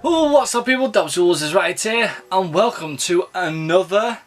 Oh, what's up people, Dobbsyrules is right here, and welcome to another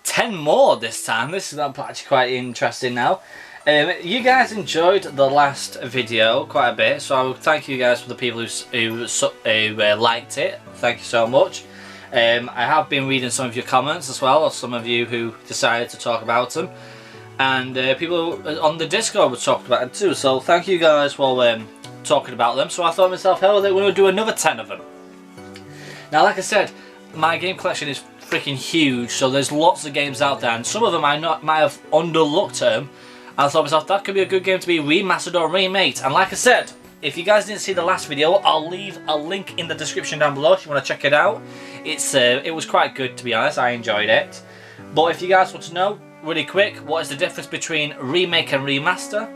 10 more this time. This is actually quite interesting now. You guys enjoyed the last video quite a bit, so I will thank you guys for the people who liked it. Thank you so much. I have been reading some of your comments as well, or some of you who decided to talk about them. And people on the Discord were talking about it too, so thank you guys for talking about them. So I thought to myself, hell, we're going to do another 10 of them. Now, like I said, my game collection is freaking huge, so there's lots of games out there, and some of them I might have underlooked them. I thought to myself, that could be a good game to be remastered or remade. And like I said, if you guys didn't see the last video, I'll leave a link in the description down below if you want to check it out. It was quite good, to be honest. I enjoyed it. But if you guys want to know, really quick, what is the difference between remake and remaster?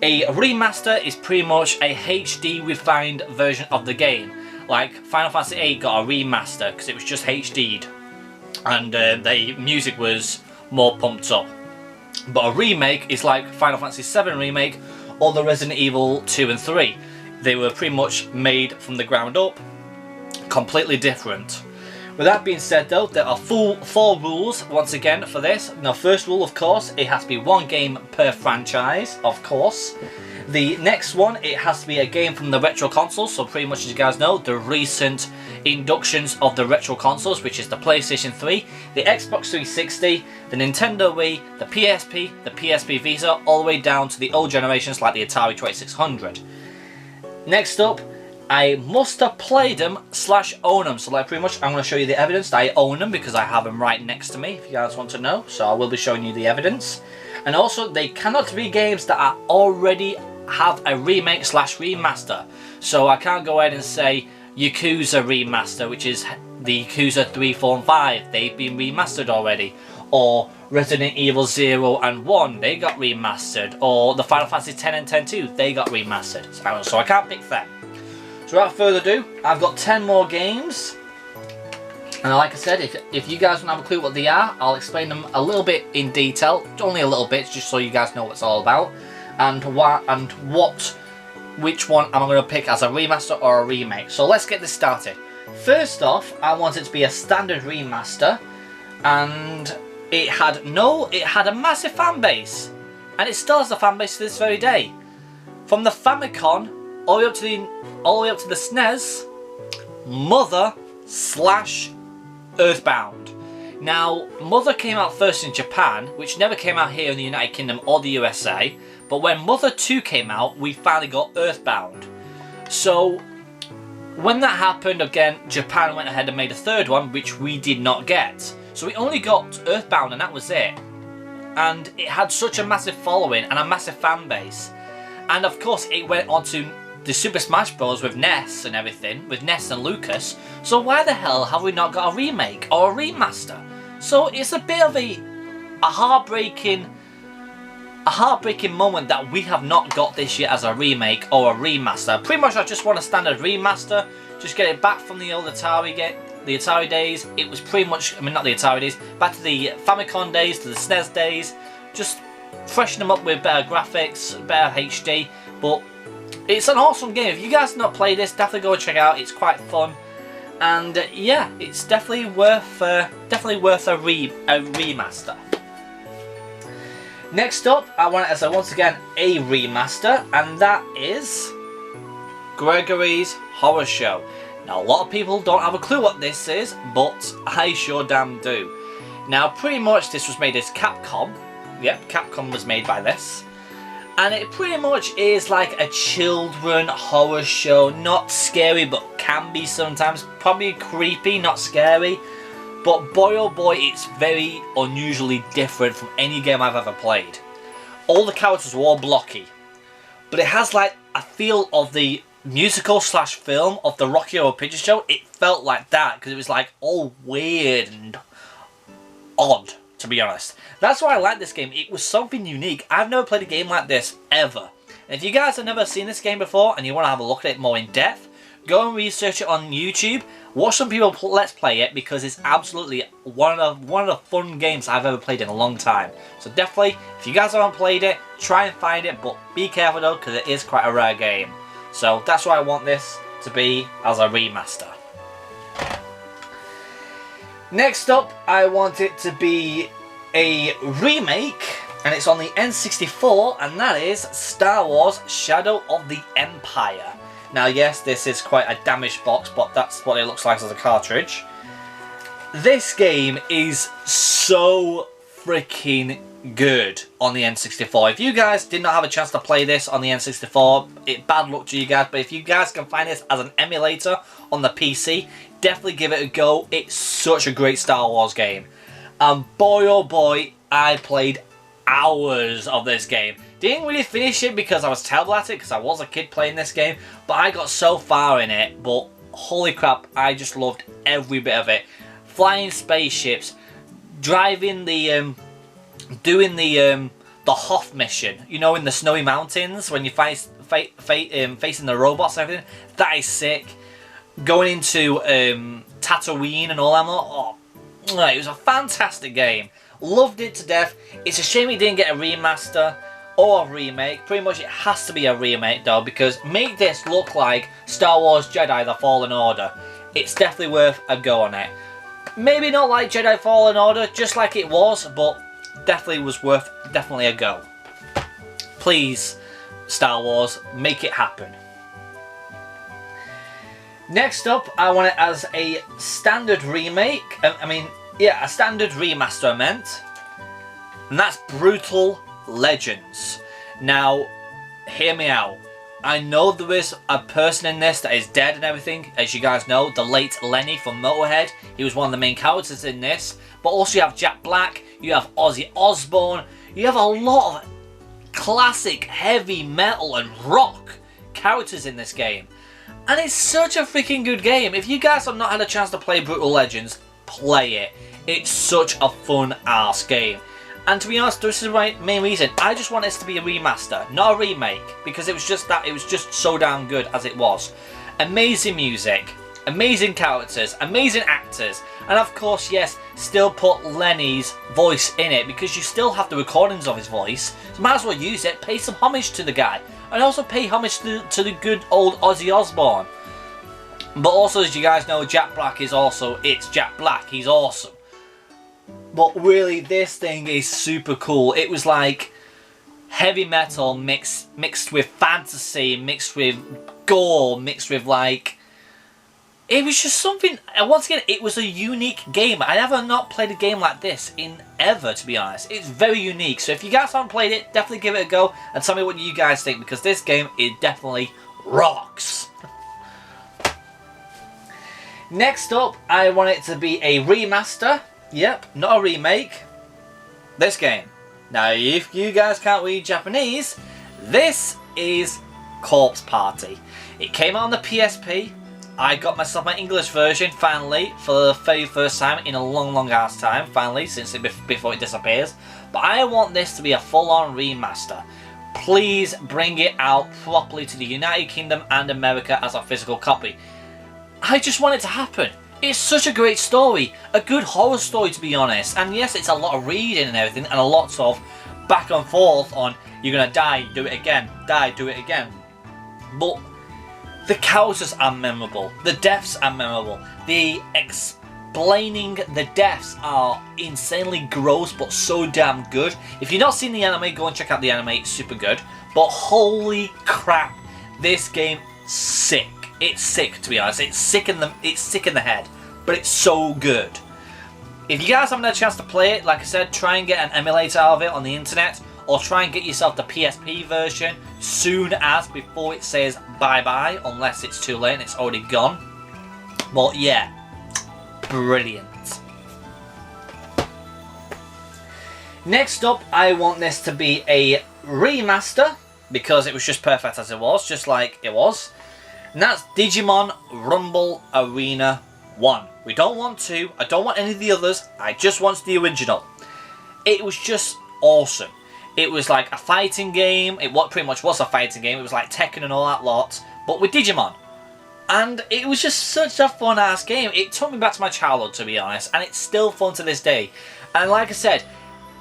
A remaster is pretty much a HD refined version of the game. Like Final Fantasy VIII got a remaster because it was just HD'd, and the music was more pumped up. But a remake is like Final Fantasy VII Remake or the Resident Evil 2 and 3. They were pretty much made from the ground up, completely different. With that being said though, there are four rules once again for this. Now, first rule, of course, it has to be one game per franchise, of course. The next one, it has to be a game from the retro consoles, so pretty much as you guys know, the recent inductions of the retro consoles, which is the PlayStation 3, the Xbox 360, the Nintendo Wii, the PSP, the PSP Vita, all the way down to the old generations like the Atari 2600. Next up, I must have played them / own them. So like pretty much I'm going to show you the evidence that I own them because I have them right next to me if you guys want to know. So I will be showing you the evidence. And also they cannot be games that are already have a remake / remaster. So I can't go ahead and say Yakuza remaster, which is the Yakuza 3, 4 and 5. They've been remastered already. Or Resident Evil 0 and 1, they got remastered. Or the Final Fantasy 10 and 10-2, they got remastered. So I can't pick them. So without further ado, I've got 10 more games. And like I said, if you guys don't have a clue what they are, I'll explain them a little bit in detail. Only a little bit, just so you guys know what it's all about. And which one am I going to pick as a remaster or a remake. So let's get this started. First off, I want it to be a standard remaster. And it had a massive fan base. And it still has a fan base to this very day. From the Famicom all the way up to the SNES, Mother / Earthbound. Now, Mother came out first in Japan, which never came out here in the United Kingdom or the USA. But when Mother 2 came out, we finally got Earthbound. So, when that happened, again, Japan went ahead and made a third one, which we did not get. So we only got Earthbound and that was it. And it had such a massive following and a massive fan base. And of course, it went on to the Super Smash Bros. With Ness and everything, with Ness and Lucas. So why the hell have we not got a remake or a remaster? So it's a bit of a heartbreaking moment that we have not got this year as a remake or a remaster. Pretty much I just want a standard remaster, just get it back from the old Atari days. It was pretty much, I mean not the Atari days, back to the Famicom days, to the SNES days. Just freshen them up with better graphics, better HD, but it's an awesome game. If you guys have not played this, definitely go and check it out. It's quite fun, and yeah, it's definitely worth a remaster. Next up, I want it as once again a remaster, and that is Gregory's Horror Show. Now, a lot of people don't have a clue what this is, but I sure damn do. Now, pretty much this was made as Capcom. Yep, Capcom was made by this. And it pretty much is like a children horror show. Not scary, but can be sometimes. Probably creepy, not scary. But boy oh boy, it's very unusually different from any game I've ever played. All the characters were all blocky. But it has like a feel of the musical / film of the Rocky Horror Picture Show. It felt like that because it was like all weird and odd, to be honest. That's why I like this game. It was something unique. I've never played a game like this ever. And if you guys have never seen this game before and you want to have a look at it more in depth, go and research it on YouTube. Watch some people let's play it because it's absolutely one of the fun games I've ever played in a long time. So definitely, if you guys haven't played it, try and find it, but be careful though because it is quite a rare game. So that's why I want this to be as a remaster. Next up, I want it to be a remake, and it's on the N64, and that is Star Wars Shadow of the Empire. Now yes, this is quite a damaged box, but that's what it looks like as a cartridge. This game is so freaking good on the N64. If you guys did not have a chance to play this on the N64, bad luck to you guys, but if you guys can find this as an emulator on the PC, definitely give it a go. It's such a great Star Wars game. And boy oh boy, I played hours of this game. Didn't really finish it because I was terrible at it, because I was a kid playing this game, but I got so far in it, but holy crap, I just loved every bit of it. Flying spaceships, driving the, doing the Hoth mission, you know, in the snowy mountains, when you're facing the robots and everything. That is sick. Going into Tatooine and all that. Oh, it was a fantastic game. Loved it to death. It's a shame it didn't get a remaster or a remake. Pretty much it has to be a remake though, because make this look like Star Wars Jedi The Fallen Order. It's definitely worth a go on it. Maybe not like Jedi Fallen Order, just like it was, but definitely was worth definitely a go. Please, Star Wars, make it happen. Next up, I want it as a standard remake. A standard remaster I meant. And that's Brutal Legends. Now, hear me out. I know there is a person in this that is dead and everything. As you guys know, the late Lenny from Motorhead. He was one of the main characters in this. But also you have Jack Black, you have Ozzy Osbourne. You have a lot of classic heavy metal and rock characters in this game. And it's such a freaking good game. If you guys have not had a chance to play Brutal Legends, play it. It's such a fun ass game. And to be honest, this is my main reason. I just want this to be a remaster, not a remake, because it was just so damn good as it was. Amazing music, amazing characters, amazing actors, and of course, yes, still put Lenny's voice in it, because you still have the recordings of his voice, so might as well use it, pay some homage to the guy, and also pay homage to the good old Ozzy Osbourne. But also, as you guys know, Jack Black is also, it's Jack Black, he's awesome. But really, this thing is super cool. It was like heavy metal mixed with fantasy, mixed with gore, mixed with like... It was just something... And once again, it was a unique game. I never not played a game like this in ever, to be honest. It's very unique. So if you guys haven't played it, definitely give it a go and tell me what you guys think, because this game, it definitely rocks. Next up, I want it to be a remaster. Yep, not a remake. This game. Now, if you guys can't read Japanese, this is Corpse Party. It came out on the PSP. I got myself my English version, finally, for the very first time in a long ass time, finally, before it disappears. But I want this to be a full-on remaster. Please bring it out properly to the United Kingdom and America as a physical copy. I just want it to happen. It's such a great story, a good horror story to be honest, and yes, it's a lot of reading and everything, and a lot of back and forth on, you're gonna die, do it again, die, do it again. But the characters are memorable, the deaths are memorable, the explaining the deaths are insanely gross but so damn good. If you've not seen the anime, go and check out the anime, it's super good. But holy crap, this game sick. It's sick, to be honest. It's sick in the head, but it's so good. If you guys haven't had a chance to play it, like I said, try and get an emulator out of it on the internet, or try and get yourself the PSP version soon as, before it says bye-bye, unless it's too late and it's already gone. But yeah, brilliant. Next up, I want this to be a remaster, because it was just perfect as it was, just like it was. And that's Digimon Rumble Arena 1. We don't want 2, I don't want any of the others, I just want the original. It was just awesome. It was like a fighting game, pretty much was a fighting game, it was like Tekken and all that lot, but with Digimon. And it was just such a fun ass game. It took me back to my childhood, to be honest, and it's still fun to this day. And like I said,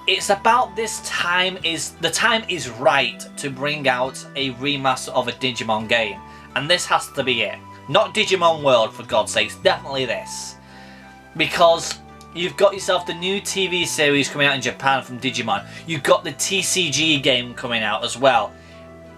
it's about the time is right to bring out a remaster of a Digimon game. And this has to be it. Not Digimon World, for God's sakes, definitely this. Because you've got yourself the new TV series coming out in Japan from Digimon. You've got the TCG game coming out as well.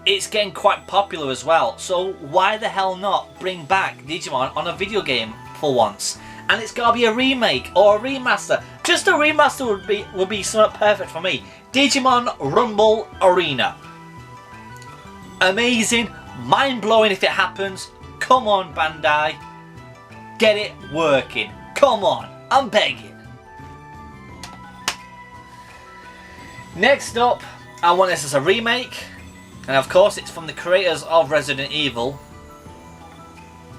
It's getting quite popular as well. So why the hell not bring back Digimon on a video game for once? And it's got to be a remake or a remaster. Just a remaster would be somewhat perfect for me. Digimon Rumble Arena. Amazing, mind-blowing if it happens. Come on, Bandai. Get it working. Come on, I'm begging. Next up, I want this as a remake. And of course, it's from the creators of Resident Evil.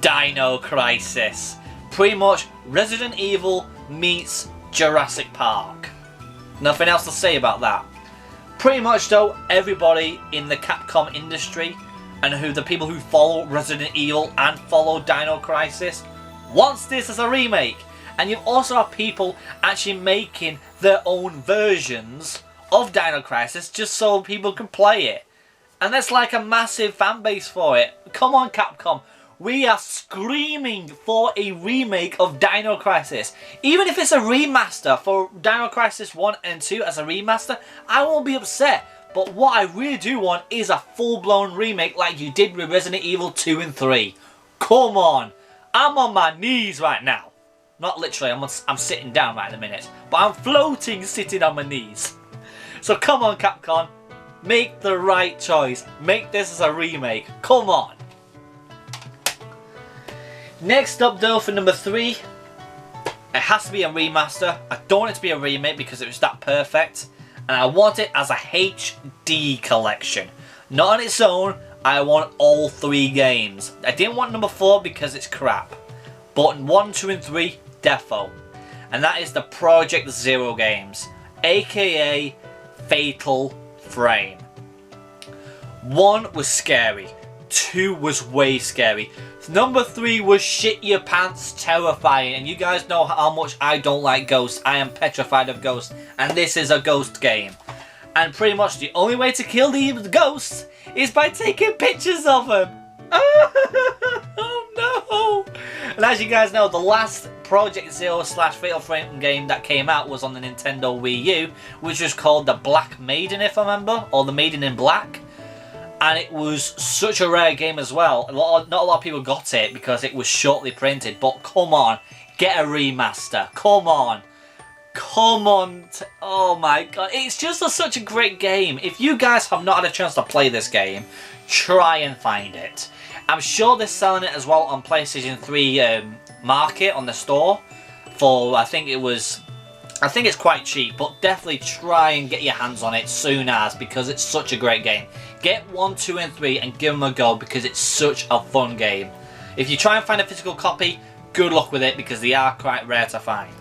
Dino Crisis. Pretty much Resident Evil meets Jurassic Park. Nothing else to say about that. Pretty much though, everybody in the Capcom industry and the people who follow Resident Evil and follow Dino Crisis wants this as a remake. And you've also have people actually making their own versions of Dino Crisis just so people can play it. And that's like a massive fan base for it. Come on, Capcom. We are screaming for a remake of Dino Crisis. Even if it's a remaster for Dino Crisis 1 and 2 as a remaster, I won't be upset. But what I really do want is a full-blown remake like you did with Resident Evil 2 and 3. Come on. I'm on my knees right now. Not literally, I'm sitting down right in a minute. But I'm floating sitting on my knees. So come on, Capcom. Make the right choice. Make this as a remake. Come on. Next up though for number 3. It has to be a remaster. I don't want it to be a remake because it was that perfect. And I want it as a HD collection. Not on its own. I want all 3 games. I didn't want number 4 because it's crap. But 1, 2 and 3, defo. And that is the Project Zero games. AKA Fatal Frame. 1 was scary. 2 was way scary. Number 3 was shit your pants terrifying. And you guys know how much I don't like ghosts. I am petrified of ghosts. And this is a ghost game. And pretty much the only way to kill the ghosts is by taking pictures of them. Oh no! And as you guys know, the last Project Zero / Fatal Frame game that came out was on the Nintendo Wii U, which was called the Black Maiden, if I remember, or the Maiden in Black. And it was such a rare game as well. Not a lot of people got it because it was shortly printed, but come on, get a remaster. Come on. Come on. Oh my god, it's just such a great game. If you guys have not had a chance to play this game, try and find it. I'm sure they're selling it as well on PlayStation 3 Market on the store for, I think it's quite cheap, but definitely try and get your hands on it soon as, because it's such a great game. Get 1, 2 and 3 and give them a go because it's such a fun game. If you try and find a physical copy, good luck with it because they are quite rare to find.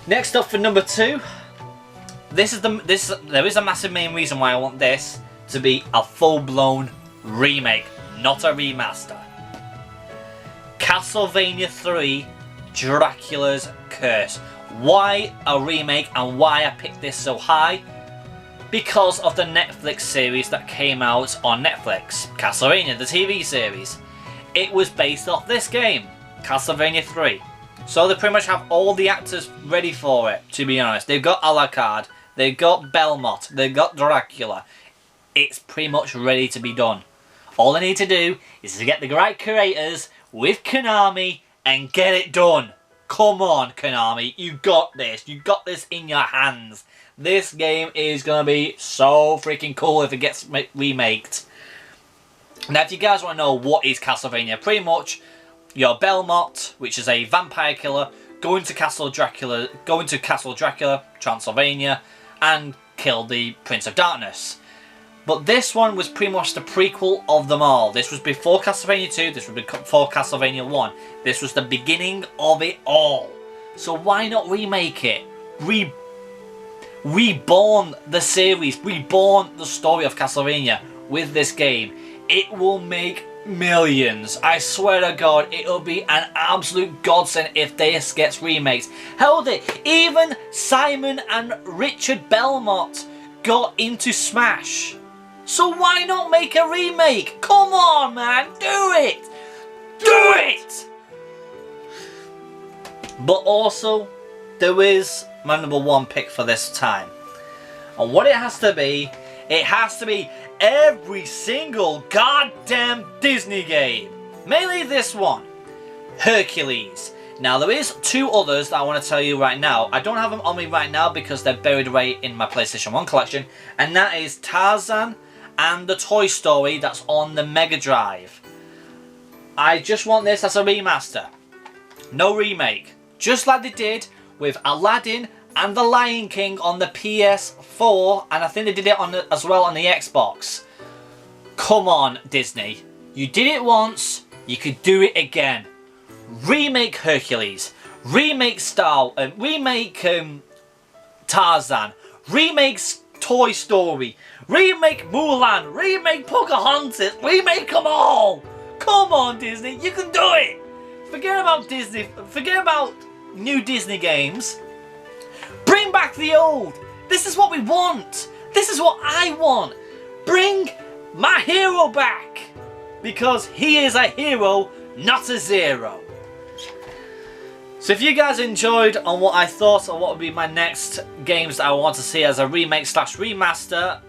Next up for number 2, there is a massive main reason why I want this to be a full-blown remake, not a remaster. Castlevania 3 Dracula's Curse. Why a remake and why I picked this so high? Because of the Netflix series that came out on Netflix, Castlevania, the TV series. It was based off this game, Castlevania 3. So they pretty much have all the actors ready for it, to be honest. They've got Alucard, they've got Belmont, they've got Dracula. It's pretty much ready to be done. All they need to do is to get the right creators with Konami and get it done. Come on, Konami, you got this. You got this in your hands. This game is going to be so freaking cool if it gets remaked. Now, if you guys want to know what is Castlevania, pretty much you're Belmont, which is a vampire killer, going to Castle Dracula, Transylvania, and kill the Prince of Darkness. But this one was pretty much the prequel of them all. This was before Castlevania 2, this was before Castlevania 1. This was the beginning of it all. So why not remake it? Reborn the series, reborn the story of Castlevania with this game. It will make millions. I swear to God, it'll be an absolute godsend if this gets remakes. Hell, even Simon and Richard Belmont got into Smash. So why not make a remake? Come on, man, do it! Do it! But also, there is my number one pick for this time. And what it has to be every single goddamn Disney game. Mainly this one, Hercules. Now there is two others that I want to tell you right now. I don't have them on me right now because they're buried away in my PlayStation 1 collection. And that is Tarzan and the Toy Story that's on the Mega Drive. I just want this as a remaster. No remake. Just like they did with Aladdin and The Lion King on the PS4. And I think they did it on as well on the Xbox. Come on, Disney. You did it once, you could do it again. Remake Hercules. Remake Tarzan. Remake Toy Story. Remake Mulan. Remake Pocahontas. Remake them all. Come on, Disney, you can do it. Forget about Disney. Forget about new Disney games. Bring back the old. This is what we want. This is what I want. Bring my hero back. Because he is a hero, not a zero. So if you guys enjoyed on what I thought or what would be my next games that I want to see as a remake / remaster,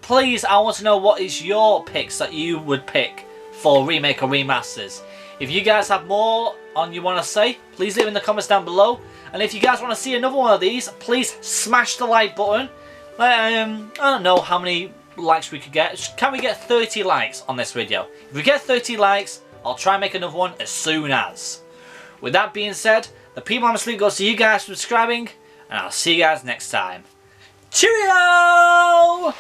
please, I want to know what is your picks that you would pick for remake or remasters. If you guys have more on you want to say, please leave in the comments down below. And if you guys want to see another one of these, please smash the like button. I don't know how many likes we could get. Can we get 30 likes on this video? If we get 30 likes, I'll try and make another one as soon as. With that being said, the people on the sleep goes to you guys subscribing, and I'll see you guys next time. Cheerio!